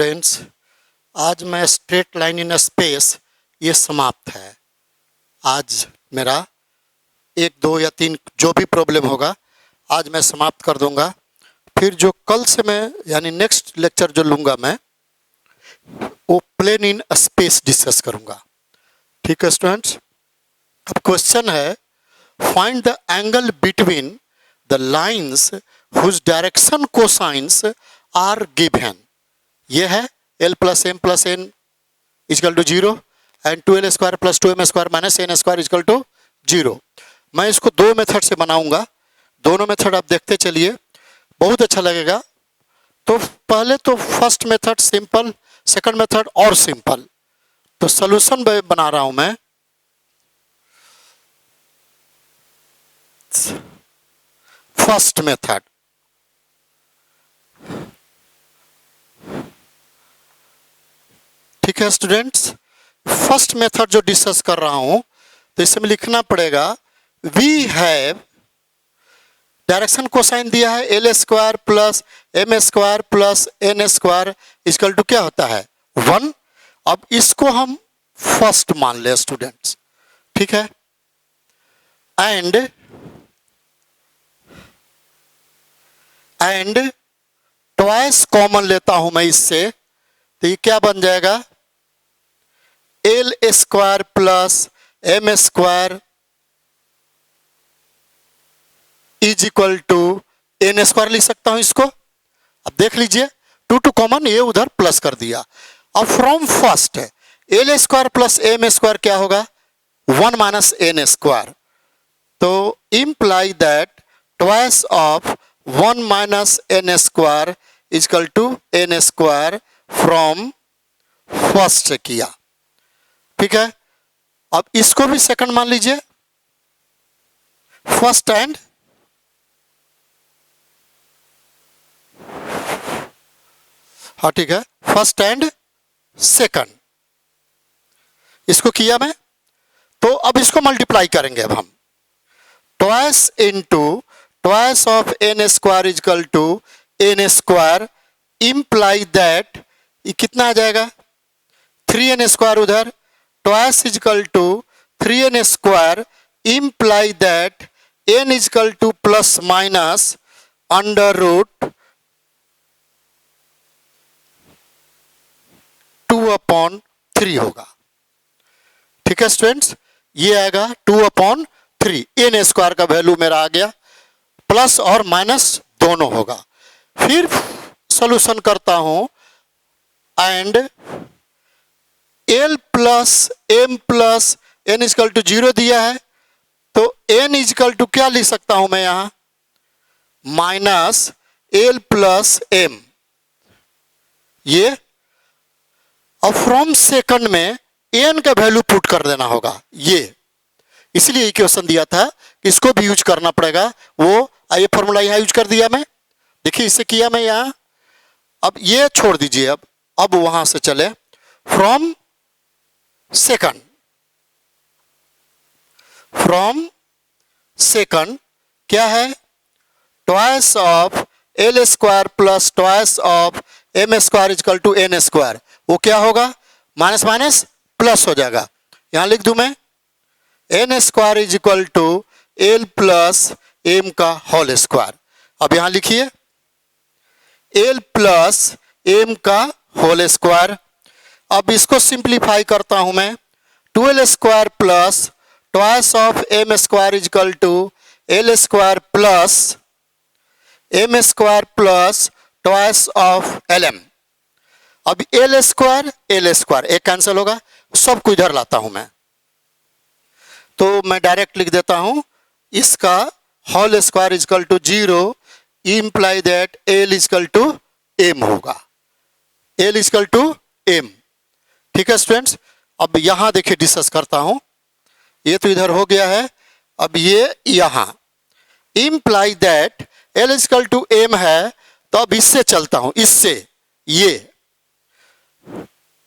Friends, आज मैं straight line in space ये समाप्त है। आज मेरा 1, 2 या 3 जो भी प्रॉब्लम होगा आज मैं समाप्त कर दूंगा। फिर जो कल से मैं यानी नेक्स्ट लेक्चर जो लूँगा मैं वो प्लेन इन स्पेस डिस्कस करूँगा। ठीक है स्टूडेंट्स। अब क्वेश्चन है, find the angle between the lines whose direction cosines are given. ये है l plus m plus n is equal to 0 and 2l square plus 2m square minus n square is equal to 0। मैं इसको दो method से बनाऊंगा, दोनों method आप देखते चलिए, बहुत अच्छा लगेगा। तो पहले तो first method simple, second method और सिंपल। तो सॉल्यूशन बना रहा हूं मैं। फर्स्ट मेथड, ठीक है स्टूडेंट्स। फर्स्ट मेथड जो डिस्कस कर रहा हूं तो इसमें लिखना पड़ेगा वी हैव डायरेक्शन कोसाइन दिया है l square plus m square plus n square equal to क्या होता है 1। अब इसको हम फर्स्ट मान ले स्टूडेंट्स, ठीक है। एंड ट्वाइस कॉमन लेता हूं मैं इससे, तो ये क्या बन जाएगा l square plus m square is equal to n square लिख सकता हूं इसको। अब देख लीजिए 2 कॉमन, ये उधर प्लस कर दिया। अब फ्रॉम फर्स्ट है l square plus m square क्या होगा 1 माइनस एन स्क्वायर। तो imply that twice of 1 minus n square is equal to n square from first से किया, ठीक है। अब इसको भी सेकंड मान लीजिए, फर्स्ट एंड हाँ ठीक है, फर्स्ट एंड सेकंड इसको किया मैं। तो अब इसको मल्टीप्लाई करेंगे। अब हम twice into twice of n square is equal to n square imply that ये कितना आ जाएगा 3n स्क्वायर उधर, twice equal to 3n square imply that n is equal to plus minus under root 2/3 होगा, ठीक है स्टूडेंट्स। ये आएगा 2/3, n स्क्वायर का वैल्यू मेरा आ गया, प्लस और माइनस दोनों होगा। फिर सॉल्यूशन करता हूं and l plus m plus n is equal to 0 दिया है, तो n इजकल टू क्या लिख सकता हूं मैं यहां माइनस l प्लस m। ये अब फ्रॉम सेकंड में n का वैल्यू पुट कर देना होगा, ये इसलिए इक्वेशन दिया था, इसको भी यूज करना पड़ेगा। वो ये फॉर्मूला यहां यूज कर दिया मैं, देखिए इसे किया मैं यहां। अब ये छोड़ दीजिए, अब वहां से चले फ्रॉम सेकंड क्या है twice of l square plus twice of m square is equal to n square. वो क्या होगा माइनस माइनस प्लस हो जाएगा, यहां लिख दूं मैं n square is equal to l plus m का होल स्क्वायर। अब यहां लिखिए एल प्लस एम का होल स्क्वायर। अब इसको सिंप्लीफाई करता हूं मैं 2l square plus twice of m square is equal to l square plus m square plus twice of l m. अब एल स्क्वायर एक कैंसिल होगा, सबको इधर लाता हूं मैं, तो मैं डायरेक्ट लिख देता हूं इसका whole square is equal to 0 imply that l equal to m होगा, एल इजकल टू एम, ठीक है स्टूडेंट्स। अब यहां देखिए डिस्कस करता हूं, ये तो इधर हो गया है। अब ये यहां imply that l equal to m है, तो अब इससे चलता हूं, इससे ये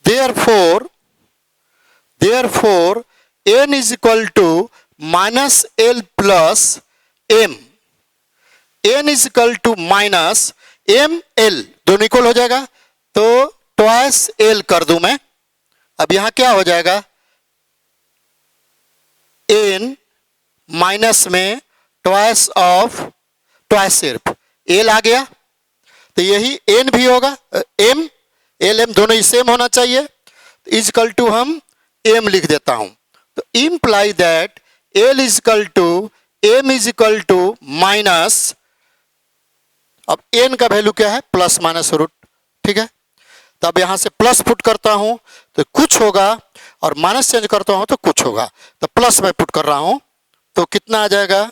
therefore n is equal to minus l plus m, n is equal to minus m l, दोनों इक्वल हो जाएगा। तो ट्वाइस एल कर दूं मैं। अब यहां क्या हो जाएगा, एन माइनस में ट्वाइस ऑफ, ट्वाइस सिर्फ एल आ गया, तो यही एन भी होगा, एम एल एम दोनों ही सेम होना चाहिए, इजकल टू हम एम लिख देता हूं। तो imply that l equal to m is equal to minus, अब एन का वैल्यू क्या है, प्लस माइनस रूट, ठीक है। तो अब यहां से प्लस पुट करता हूं तो कुछ होगा, और माइनस चेंज करता हूं तो कुछ होगा। तो प्लस में पुट कर रहा हूं तो कितना आ जाएगा,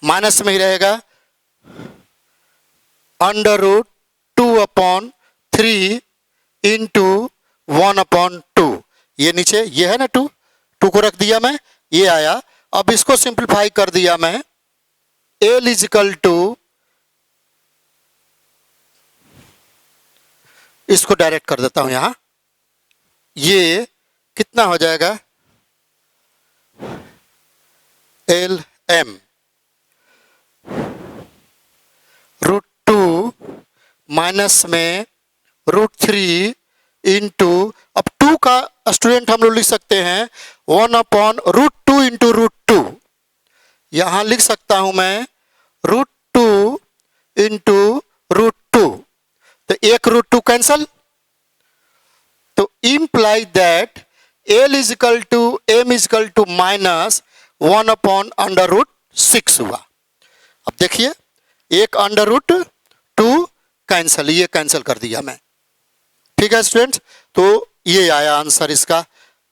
माइनस में ही रहेगा, अंडर रूट 2/3 इंटू 1/2। ये नीचे ये है ना 2 को रख दिया मैं, ये आया। अब इसको सिंप्लीफाई कर दिया मैं, एल इजिकल टू, इसको डायरेक्ट कर देता हूं यहां, ये कितना हो जाएगा, एल एम √2 माइनस में √3 इंटू, अब 2 का स्टूडेंट हम लोग लिख सकते हैं 1/√2 इंटू √2, यहां लिख सकता हूं मैं √2 इंटू √2, तो एक √2 कैंसल, तो imply that l equal to m equal to minus 1/√6 हुआ। अब देखिए एक √2 कैंसल, ये कैंसल कर दिया मैं, ठीक है स्टूडेंट्स। तो ये आया आंसर इसका,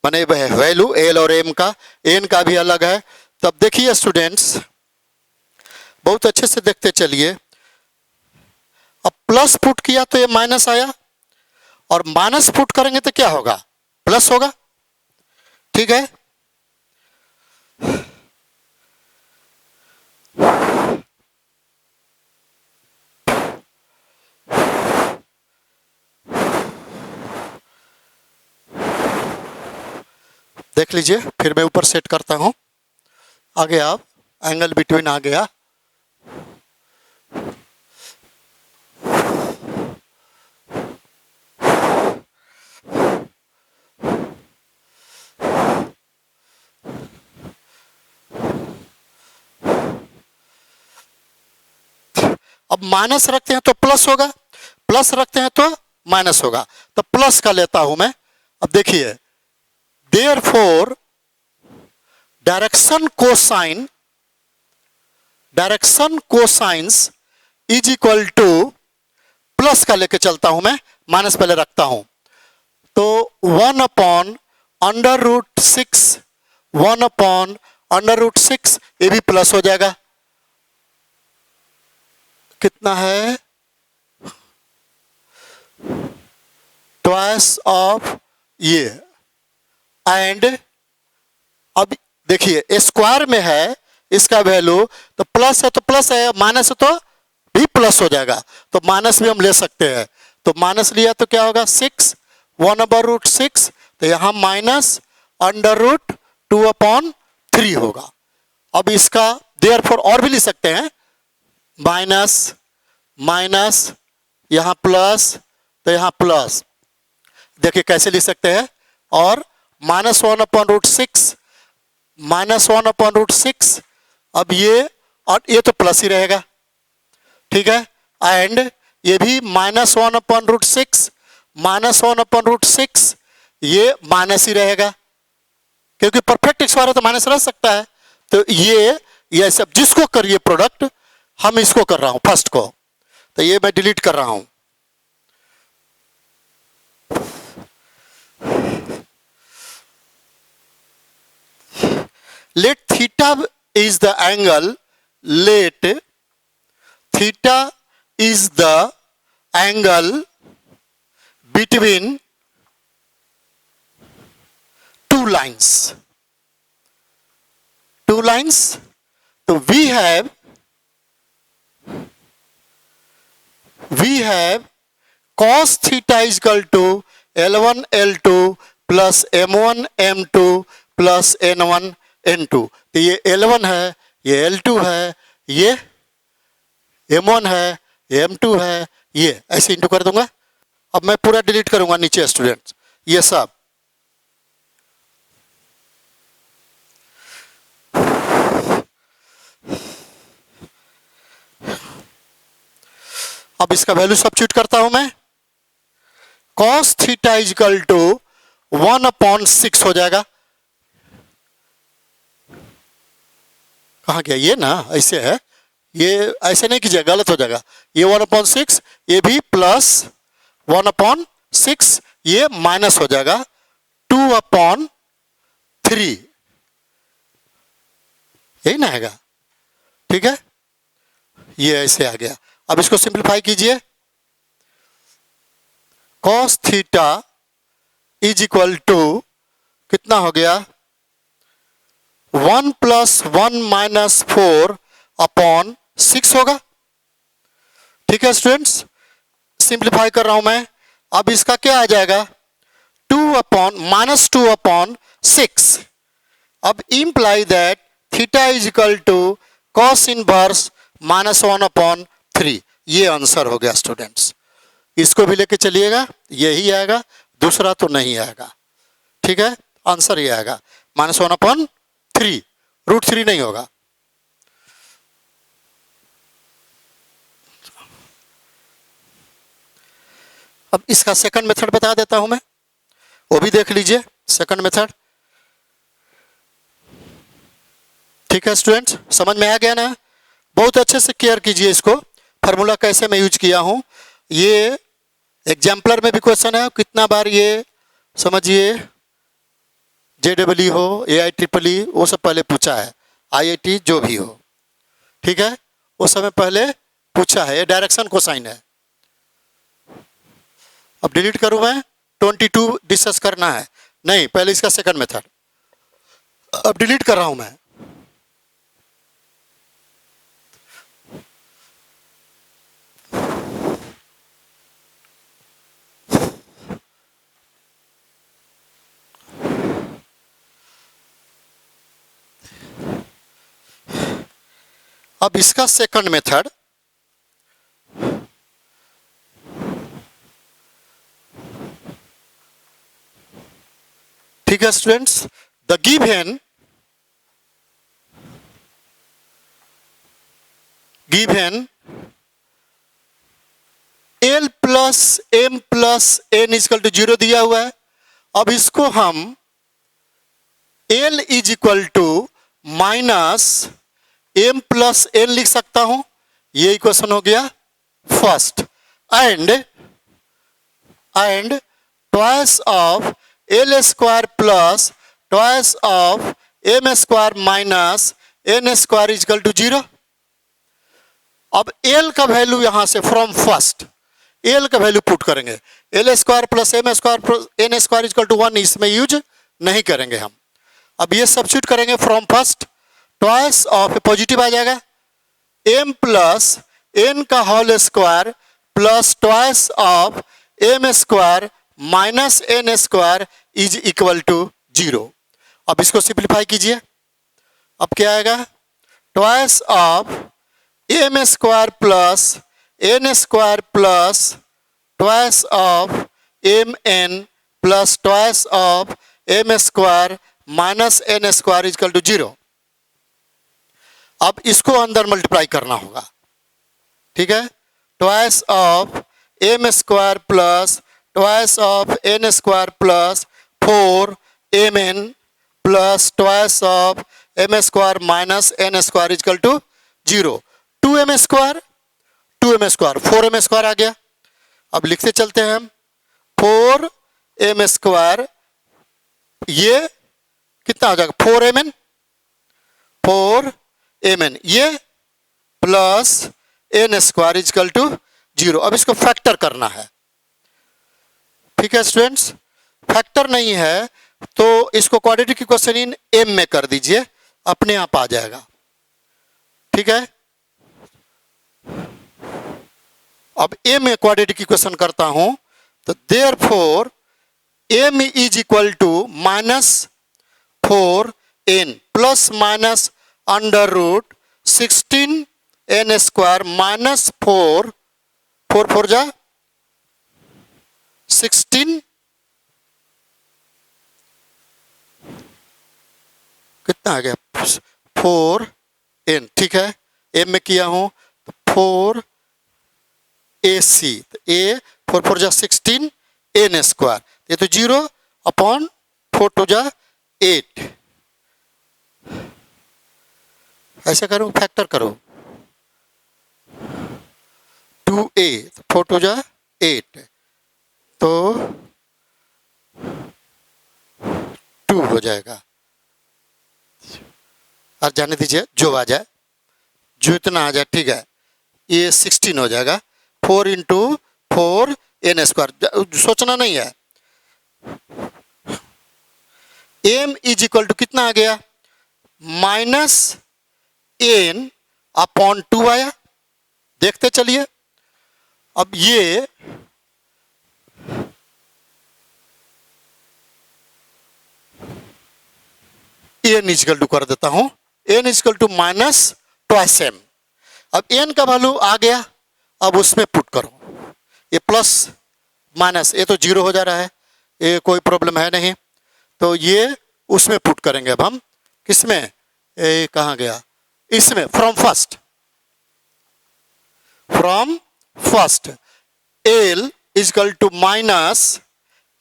माने वैल्यू एल और एम का, एन का भी अलग है। तब देखिए स्टूडेंट्स, बहुत अच्छे से देखते चलिए, अब प्लस पुट किया तो ये माइनस आया, और माइनस पुट करेंगे तो क्या होगा, प्लस होगा, ठीक है। देख लीजिए, फिर मैं ऊपर सेट करता हूं, आ गया, अब एंगल बिटवीन आ गया। अब माइनस रखते हैं तो प्लस होगा, प्लस रखते हैं तो माइनस होगा, तो प्लस का लेता हूं मैं। अब देखिए, therefore direction cosines is equal to, plus का लेके चलता हूं मैं, माइनस पहले रखता हूं, तो 1/√6, 1/√6, ये भी प्लस हो जाएगा, कितना है, ट्वाइस ऑफ ये, एंड अब देखिए स्क्वायर में है इसका वैल्यू, तो प्लस है तो प्लस है, माइनस है तो भी प्लस हो जाएगा, तो माइनस भी हम ले सकते हैं। तो माइनस लिया तो क्या होगा, 6, 1/√6, तो यहां माइनस √2/3 होगा। अब इसका देयरफॉर और भी लिख सकते हैं, माइनस माइनस, यहां प्लस, तो यहां प्लस, देखिए कैसे लिख सकते हैं, और -1/√6, -1/√6, अब ये और ये तो प्लस ही रहेगा, ठीक है, एंड ये भी -1/√6, -1/√6, ये माइनस ही रहेगा, क्योंकि परफेक्ट स्क्वायर है तो माइनस रह सकता है। तो ये सब जिसको करिए प्रोडक्ट, हम इसको कर रहा हूं फर्स्ट को, तो ये मैं डिलीट कर रहा हूं। Let theta is the angle, let theta is the angle between two lines. So we have cos theta is equal to L1 L2 plus M1 M2 plus N1 N2। तो ये L1 है, ये L2 है, ये M1 है, ये M2 है, ये ऐसे इंटू कर दूंगा, अब मैं पूरा डिलीट करूंगा नीचे स्टूडेंट्स, ये सब। अब इसका वैल्यू सब्स्टिट्यूट करता हूं मैं। cos थीटा इजकल टू 1/6 हो जाएगा। कहाँ गया ये ना, ऐसे है, ये ऐसे नहीं कीजिएगा, गलत हो जाएगा। ये 1/6, ये भी प्लस 1/6, ये माइनस हो जाएगा 2/3, यही ना आएगा, ठीक है। ये ऐसे आ गया। अब इसको सिंप्लीफाई कीजिए। cos theta is equal to कितना हो गया, 1 + 1 - 4/6 होगा, ठीक है स्टूडेंट्स। सिंप्लीफाई कर रहा हूं मैं। अब इसका क्या आ जाएगा, -2/6। अब imply that theta is equal to cos inverse -1/3। ये आंसर हो गया स्टूडेंट्स। इसको भी लेके चलिएगा, यही आएगा, दूसरा तो नहीं आएगा, ठीक है। आंसर ये आएगा -1/3, √3 नहीं होगा। अब इसका सेकंड मेथड बता देता हूं मैं, वो भी देख लीजिए। सेकंड मेथड, ठीक है स्टूडेंट्स, समझ में आ गया ना। बहुत अच्छे से केयर कीजिए इसको, फार्मूला कैसे मैं यूज किया हूं। ये एग्जाम्पलर में भी क्वेश्चन है, कितना बार ये समझिए, JEE हो, AIEEE, वो सब पहले पूछा है, IIT जो भी हो, ठीक है, वो समय पहले पूछा है। ये डायरेक्शन कोसाइन है। अब डिलीट करूं मैं, 22 डिस्कस करना है, नहीं पहले इसका सेकंड मेथड। अब डिलीट कर रहा हूं मैं। अब इसका सेकंड मेथड, ठीक है students. The given L + M + N = 0 दिया हुआ है। अब इसको हम L = -M + N लिख सकता हूं। ये इक्वेशन हो गया first. And twice of L² + twice of M² - N² = 0। अब L का वैल्यू यहां से फ्रॉम फर्स्ट L का वैल्यू पुट करेंगे। L² + M² + N² = 1, इसमें यूज नहीं करेंगे हम। अब ये सब्स्टिट्यूट करेंगे from first, twice of positive आ जाएगा, M + N का whole square plus twice of M² - N² = 0। अब इसको सिंप्लीफाई कीजिए। अब क्या आएगा, twice of M² + N² plus twice of Mn plus twice of M² - N² = 0। अब इसको अंदर मल्टीप्लाई करना होगा, ठीक है। Twice of M² plus twice of N² plus 4Mn plus twice of M² - N² = 0। 2M², 4M² आ गया। अब लिखते चलते हैं हम, 4M², ये कितना हो जाएगा, 4Mn, ये प्लस N² = 0। अब इसको फैक्टर करना है, ठीक है स्टूडेंट्स। फैक्टर नहीं है तो इसको क्वाड्रेटिक इक्वेशन इन M में कर दीजिए, अपने आप आ जाएगा, ठीक है। अब M में क्वाड्रेटिक इक्वेशन करता हूं तो देयरफॉर M = -4n ± √16 n² -4 4 4 जा 16 कितना आ गया 4n, ठीक है, m में किया हूं तो 4ac, तो a 4 4 जा 16 n स्क्वायर, ये तो 0 अपॉन 4 2 जा 8, ऐसे करो फैक्टर करो 2a, तो 4 2 जा 8, तो 2 हो जाएगा, और जाने दीजिए जो आ जाए, जो इतना आ जाए, ठीक है, ये 16 हो जाएगा, 4 इंटू 4 n स्क्वायर, सोचना नहीं है। m इज इक्वल टू कितना आ गया माइनस n अपॉन 2 आया, देखते चलिए। अब ये n इजकल टू कर देता हूं, n is equal to minus twice m। अब n का वैल्यू आ गया, अब उसमें पुट करो, ये प्लस माइनस, ये तो 0 हो जा रहा है, ये कोई प्रॉब्लम है नहीं, तो ये उसमें पुट करेंगे। अब हम किसमें, ये कहाँ गया, इसमें from first l is equal to minus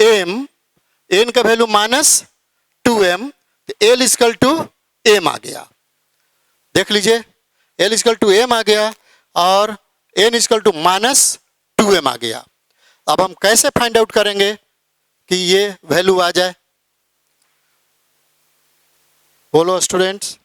m, n का value minus 2m, l is equal to m आ गया, देख लीजिए l इजकल टू m आ गया और n is equal to minus 2m आ गया। अब हम कैसे फाइंड आउट करेंगे कि ये वैल्यू आ जाए, बोलो स्टूडेंट्स।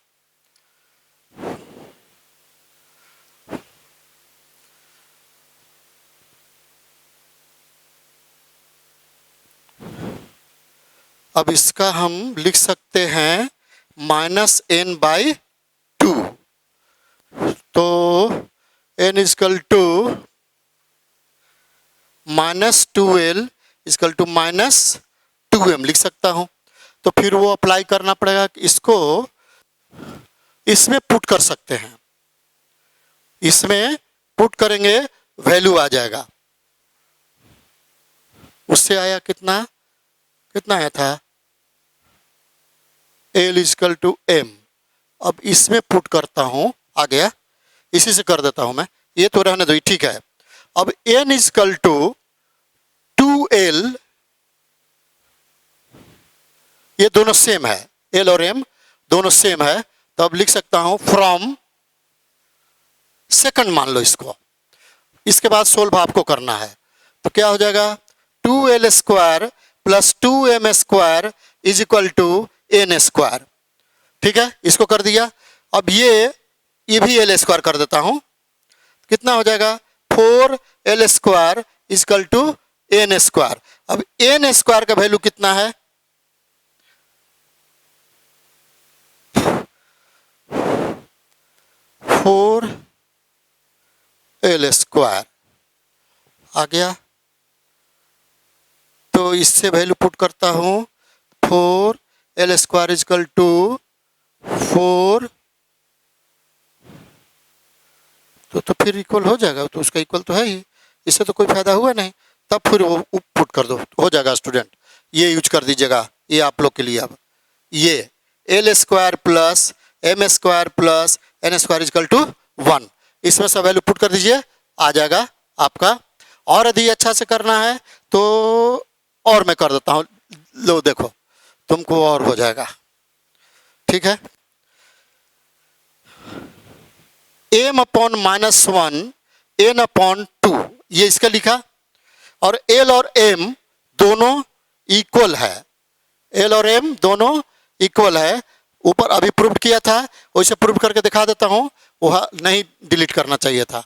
अब इसका हम लिख सकते हैं माइनस n बाई 2, तो n is equal to minus 2l is equal to minus 2m लिख सकता हूं। तो फिर वो अप्लाई करना पड़ेगा कि इसको इसमें पुट कर सकते हैं, इसमें पुट करेंगे वैल्यू आ जाएगा। उससे आया कितना, कितना आया था l इजकल टू m। अब इसमें पुट करता हूं, आ गया, इसी से कर देता हूं मैं, ये तो रहने दो, ठीक है। अब n इजकल टू 2l, ये दोनों सेम है, l और m दोनों सेम है, तो अब लिख सकता हूं फ्रॉम सेकंड मान लो इसको, इसके बाद सोल्व आपको करना है, तो क्या हो जाएगा 2l square plus 2m square is equal to n square, ठीक है, इसको कर दिया। अब ये भी l स्क्वायर कर देता हूं, कितना हो जाएगा 4l square is equal to n square. अब n स्क्वायर का वैल्यू कितना है, फोर l स्क्वायर आ गया, तो इससे वैल्यू पुट करता हूं 4l स्क्वायर इजकल टू 4, तो फिर इक्वल हो जाएगा, तो उसका इक्वल तो है ही, इससे तो कोई फायदा हुआ नहीं, तब फिर वो पुट कर दो, हो जाएगा स्टूडेंट, ये यूज कर दीजिएगा, ये आप लोग के लिए। अब ये l square plus m square plus n square is equal to 1, इसमें से वैल्यू पुट कर दीजिए, आ जाएगा आपका। और यदि अच्छा से करना है तो और मैं कर देता हूं, लो देखो तुमको और हो जाएगा, ठीक है। m upon minus 1 n upon 2, ये इसका लिखा, और l और m दोनों इक्वल है, l और m दोनों इक्वल है, ऊपर अभी प्रूव किया था, वैसे प्रूव करके दिखा देता हूं, वह नहीं डिलीट करना चाहिए था।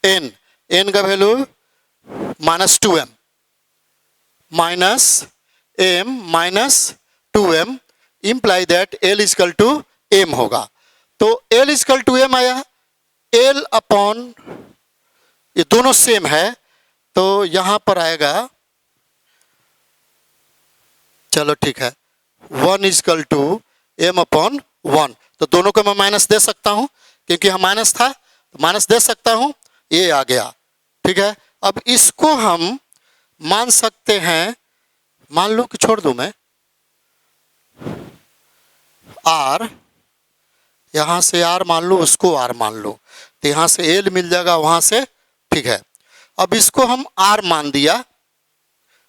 n का value minus 2m minus m minus 2m imply that l is equal to m होगा, तो l इजकल टू m आया, l अपॉन ये दोनों सेम है, तो यहां पर आएगा, चलो ठीक है, 1 इजकल टू m अपॉन 1, तो दोनों को मैं माइनस दे सकता हूं, क्योंकि यहाँ माइनस था, तो माइनस दे सकता हूं, ये आ गया, ठीक है। अब इसको हम मान सकते हैं, मान लो कि छोड़ दूं मैं आर, यहां से आर मान लो, उसको आर मान लो, तो यहां से एल मिल जाएगा वहां से, ठीक है। अब इसको हम आर मान दिया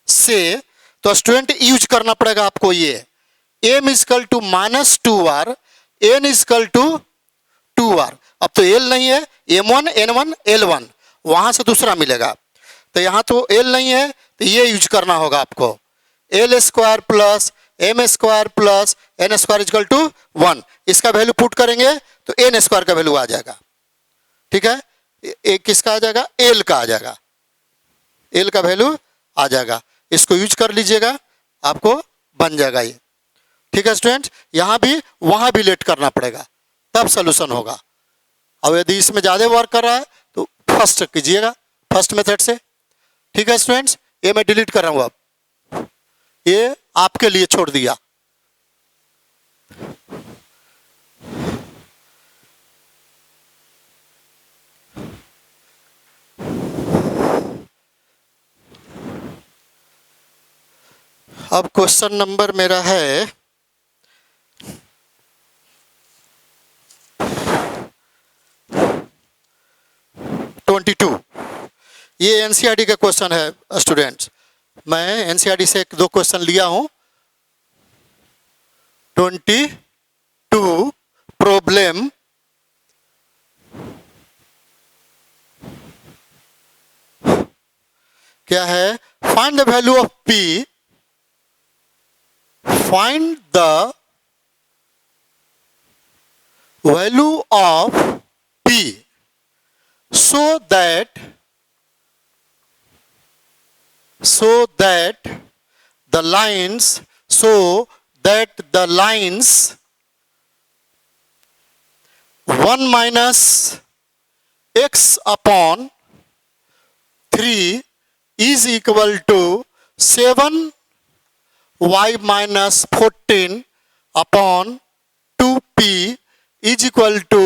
से, तो स्टूडेंट यूज करना पड़ेगा आपको ये m is equal to -2r, n is equal to 2r। अब तो एल नहीं है, m1 n1 l1, वहां से दूसरा मिलेगा, तो यहां तो एल नहीं है, तो ये यूज करना होगा आपको, l square plus m square plus n square is equal to 1। इसका वैल्यू पुट करेंगे तो एन स्क्वायर का वैल्यू आ जाएगा, ठीक है। एक किसका आ जाएगा, एल का आ जाएगा, एल का वैल्यू आ जाएगा, इसको यूज कर लीजिएगा, आपको बन जाएगा ये, ठीक है स्टूडेंट। यहां भी वहां भी लेट करना पड़ेगा, तब सोल्यूशन होगा। अब यदि इसमें ज्यादा वर्क कर रहा है तो फर्स्ट कीजिएगा, फर्स्ट मेथड से, ठीक है स्टूडेंट्स। ये मैं डिलीट कर रहा हूं, अब ये आपके लिए छोड़ दिया। अब क्वेश्चन नंबर मेरा है 22। ये एनसीईआरटी का क्वेश्चन है स्टूडेंट्स, मैं एनसीईआरटी से एक दो क्वेश्चन लिया हूं। 22 प्रॉब्लम क्या है, find the value of P, find the value of P so that the lines, so that the lines 1 minus x upon 3 is equal to 7 y minus 14 upon 2p is equal to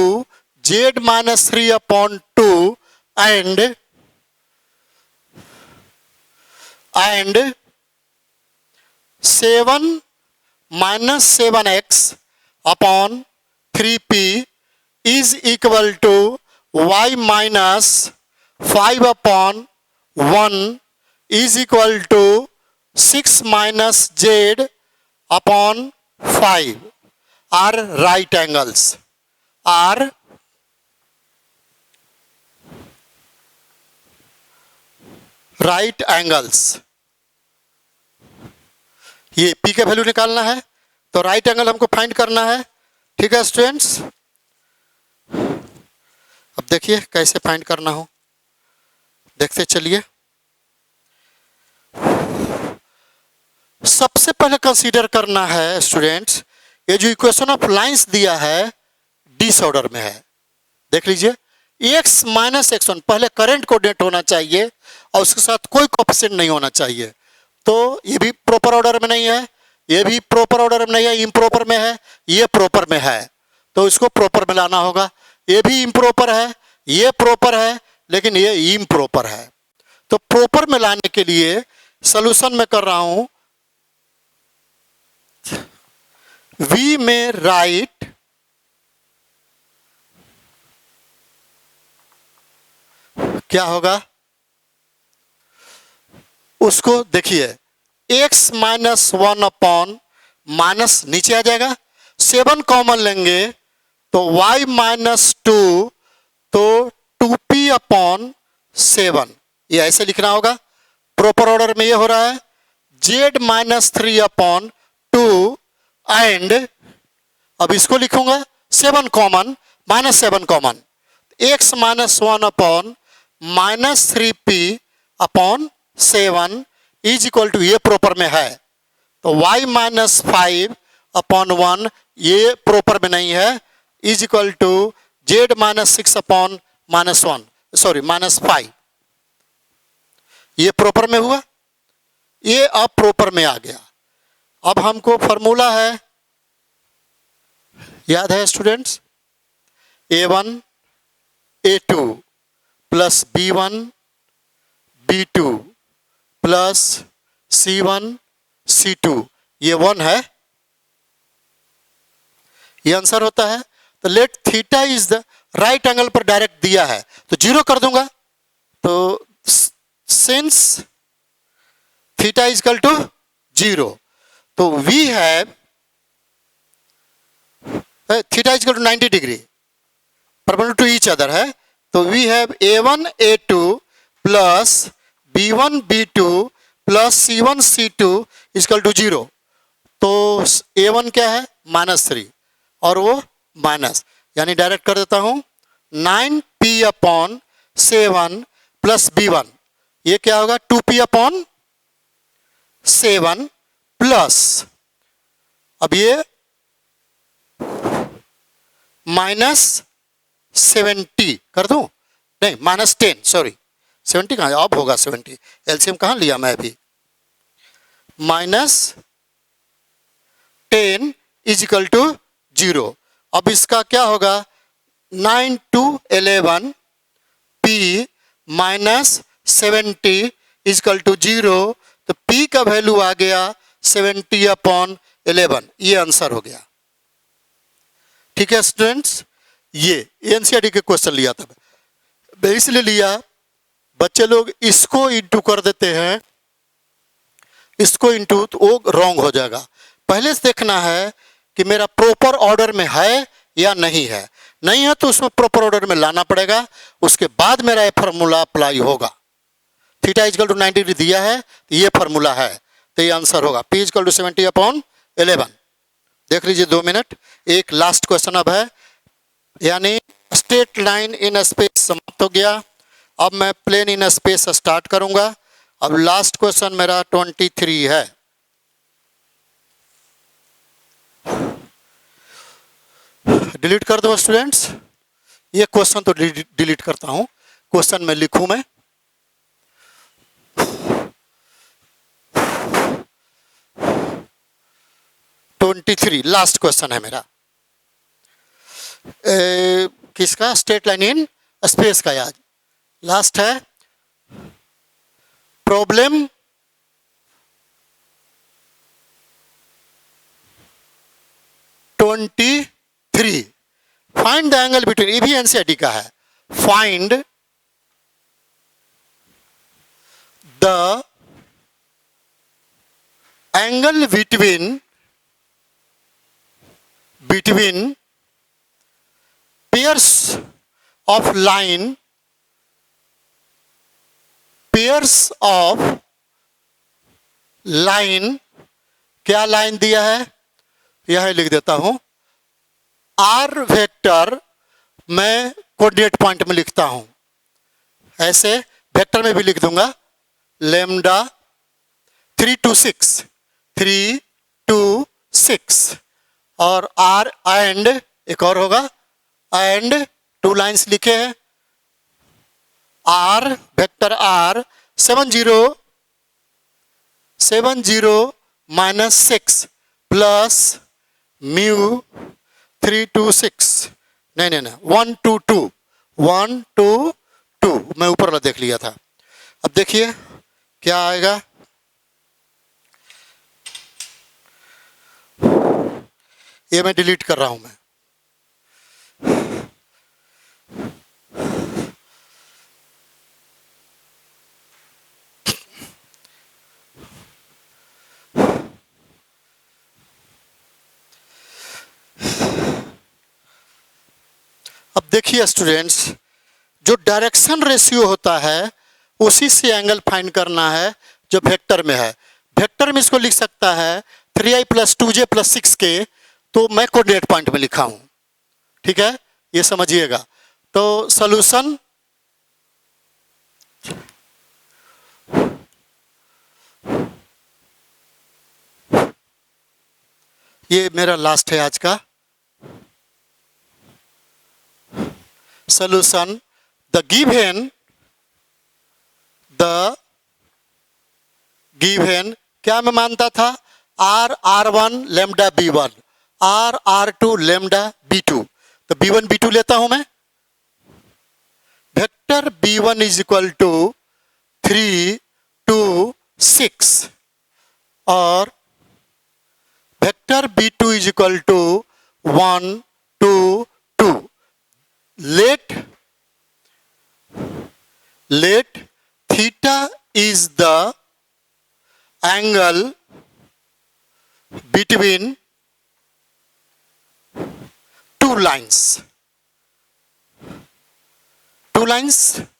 z minus 3 upon 2 and 7 minus 7x upon 3p is equal to y minus 5 upon 1 is equal to 6 minus z upon 5 are right angles, are right angles. ये P का value निकालना है, तो right angle हमको find करना है, ठीक है स्टूडेंट्स। अब देखिए कैसे फाइंड करना हो, देखते चलिए। सबसे पहले कंसीडर करना है स्टूडेंट्स, ये जो इक्वेशन ऑफ लाइंस दिया है डिसऑर्डर में है, देख लीजिए। x माइनस x1 पहले करंट कोऑर्डिनेट होना चाहिए और उसके साथ कोई कोएफिशिएंट नहीं होना चाहिए, तो ये भी प्रॉपर ऑर्डर में नहीं है, ये भी प्रॉपर ऑर्डर में नहीं है, इम्प्रॉपर में है, ये प्रॉपर में है, तो इसको प्रॉपर में लाना होगा। ये भी इम्प्रॉपर है, ये प्रॉपर है, लेकिन ये इम्प्रॉपर है, तो प्रॉपर में लाने के लिए सॉल्यूशन में कर रहा हूं, v में राइट क्या होगा, उसको देखिए, x माइनस 1 अपॉन माइनस नीचे आ जाएगा, 7 कॉमन लेंगे तो y माइनस 2, तो 2p अपॉन 7, ये ऐसे लिखना होगा। प्रॉपर ऑर्डर में ये हो रहा है, z माइनस 3 अपॉन 2 एंड, अब इसको लिखूंगा 7 common minus 7 common, x minus 1 upon minus 3p upon 7 is equal to, ये प्रॉपर में है, तो y माइनस 5 अपॉन 1 ये प्रॉपर में नहीं है, is equal to z minus 6 upon minus 1, sorry minus 5, ये प्रॉपर में हुआ, ये अब प्रॉपर में आ गया। अब हमको फॉर्मूला है, याद है students, a1 a2 plus b1 b2 plus C1 C2, ये 1 है, ये आंसर होता है। तो let theta is the right angle पर डायरेक्ट दिया है तो 0 कर दूंगा। तो since theta is equal to 0, तो we have theta is equal to 90 degree perpendicular to each other है। तो we have A1 A2 plus B1 B2 plus C1 C2 is equal to 0। तो A1 क्या है? -3 और वो माइनस, यानी direct कर देता हूं 9p/7 प्लस B1, ये क्या होगा 2p/7 प्लस, अब ये -70 कर दूं, नहीं -10, सॉरी 70 कहाँ अब होगा 70, एलसीएम कहाँ लिया मैं अभी, -10 इज इक्वल टू 0। अब इसका क्या होगा 9 to 11 p -70 is equal to 0। तो p का वैल्यू आ गया 70/11, ये आंसर हो गया। ठीक है स्टूडेंट्स, ये एनसीईआरटी के क्वेश्चन लिया था मैं इसलिए लिया, बच्चे लोग इसको इंटू कर देते हैं, इसको इंटू, तो वो रॉन्ग हो जाएगा। पहले से देखना है कि मेरा प्रॉपर ऑर्डर में है या नहीं है, नहीं है तो उसमें प्रॉपर ऑर्डर में लाना पड़ेगा, उसके बाद मेरा ये फार्मूला अप्लाई होगा। Theta is equal to 90 degree दिया है तो ये फार्मूला है, तो ये आंसर होगा p इज इक्वल टू 70/11। देख लीजिए 2 मिनट, एक लास्ट क्वेश्चन अब है, यानी स्ट्रेट लाइन इन स्पेस समाप्त हो गया। अब मैं प्लेन इन स्पेस स्टार्ट करूंगा। अब लास्ट क्वेश्चन मेरा 23 है। डिलीट कर दो स्टूडेंट्स, ये क्वेश्चन तो डिलीट करता हूं, क्वेश्चन में लिखूं मैं। लास्ट क्वेश्चन है मेरा, किसका? स्ट्रेट लाइन इन स्पेस का, याद लास्ट है। Problem 23, find the angle between, ये भी एनसीईआरटी का है। Find the angle between pairs of line, pairs of line, क्या लाइन दिया है यह लिख देता हूं। आर वेक्टर मैं कोऑर्डिनेट पॉइंट में लिखता हूं, ऐसे वेक्टर में भी लिख दूंगा, लैम्डा 3 to 6 और आर एंड, एक और होगा एंड, 2 लाइंस लिखे हैं। R vector r 70 -6 plus mu 3 to 6, नहीं 1 to 2 मैं ऊपर वाला देख लिया था। अब देखिए क्या आएगा, ये मैं डिलीट कर रहा हूं मैं। अब देखिए स्टूडेंट्स, जो डायरेक्शन रेशियो होता है उसी से एंगल फाइंड करना है जो वेक्टर में है। वेक्टर में इसको लिख सकता है 3i + 2j + 6k, तो मैं कोऑर्डिनेट पॉइंट में लिखा हूं, ठीक है, ये समझिएगा। तो सॉल्यूशन ये मेरा लास्ट है आज का सॉल्यूशन। द गिवन क्या मैं मानता था, R1 lambda B1, R2 lambda B2, तो B1 B2 लेता हूं मैं। Vector B1 is equal to 3 2 6 और vector b2 is equal to 1 2 2. Let theta is the angle between two lines. Two lines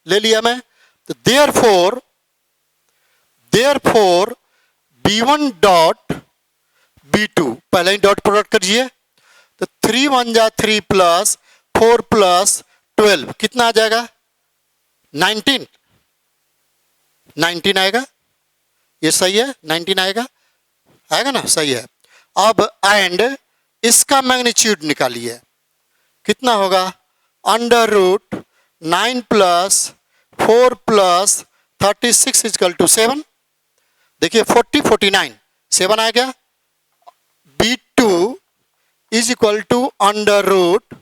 ले लिया मैं, तो therefore b1 डॉट b2 पहले ही डॉट प्रोडक्ट करिए, तो 3 1 जा 3 प्लस 4 प्लस 12 कितना आ जाएगा 19 आएगा, ये सही है 19 आएगा ना, सही है. अब एंड इसका मैग्नीट्यूड निकालिए, कितना होगा under root 9 plus 4 plus 36 is equal to 7. देखिए 40 49 7 आ गया. b2 is equal to under root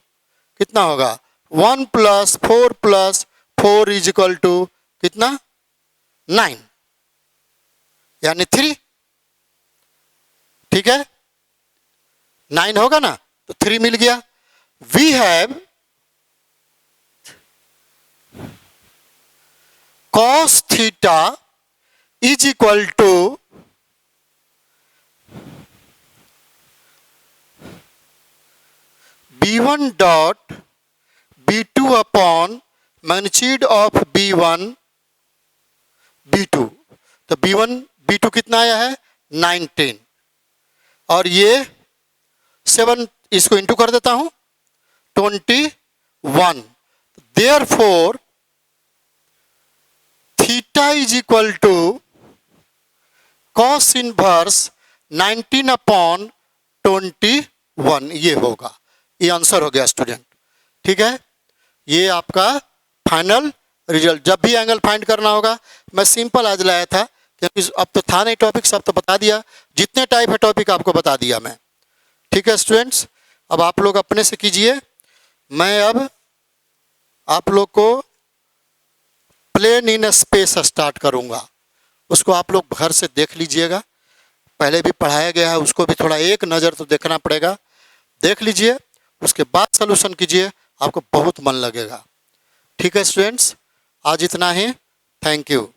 कितना होगा 1 plus 4 plus 4 is equal to कितना 9 यानी 3. ठीक है 9 होगा ना, तो 3 मिल गया. We have cos theta is equal to b1 dot b2 upon magnitude of b1 b2. तो b1 b2 कितना आया है 19 और ये 7 इसको इंटू कर देता हूं 21. Therefore theta is equal to cos inverse 19 upon 21 ये होगा. ये आंसर हो गया स्टूडेंट. ठीक है, ये आपका फाइनल रिजल्ट. जब भी एंगल फाइंड करना होगा, मैं सिंपल आज लाया था क्योंकि अब तो था नहीं टॉपिक, सब तो बता दिया, जितने टाइप है टॉपिक आपको बता दिया मैं. ठीक है स्टूडेंट्स, अब आप लोग अपने से कीजिए. मैं अब आप लोग को प्लेन इन स्पेस स्टार्ट करूंगा, उसको आप लोग घर से देख लीजिएगा. पहले भी पढ़ाया गया है, उसको भी थोड़ा एक नज़र तो देखना पड़ेगा. देख लीजिए, उसके बाद सॉल्यूशन कीजिए, आपको बहुत मन लगेगा. ठीक है स्टूडेंट्स, आज इतना ही. Thank you.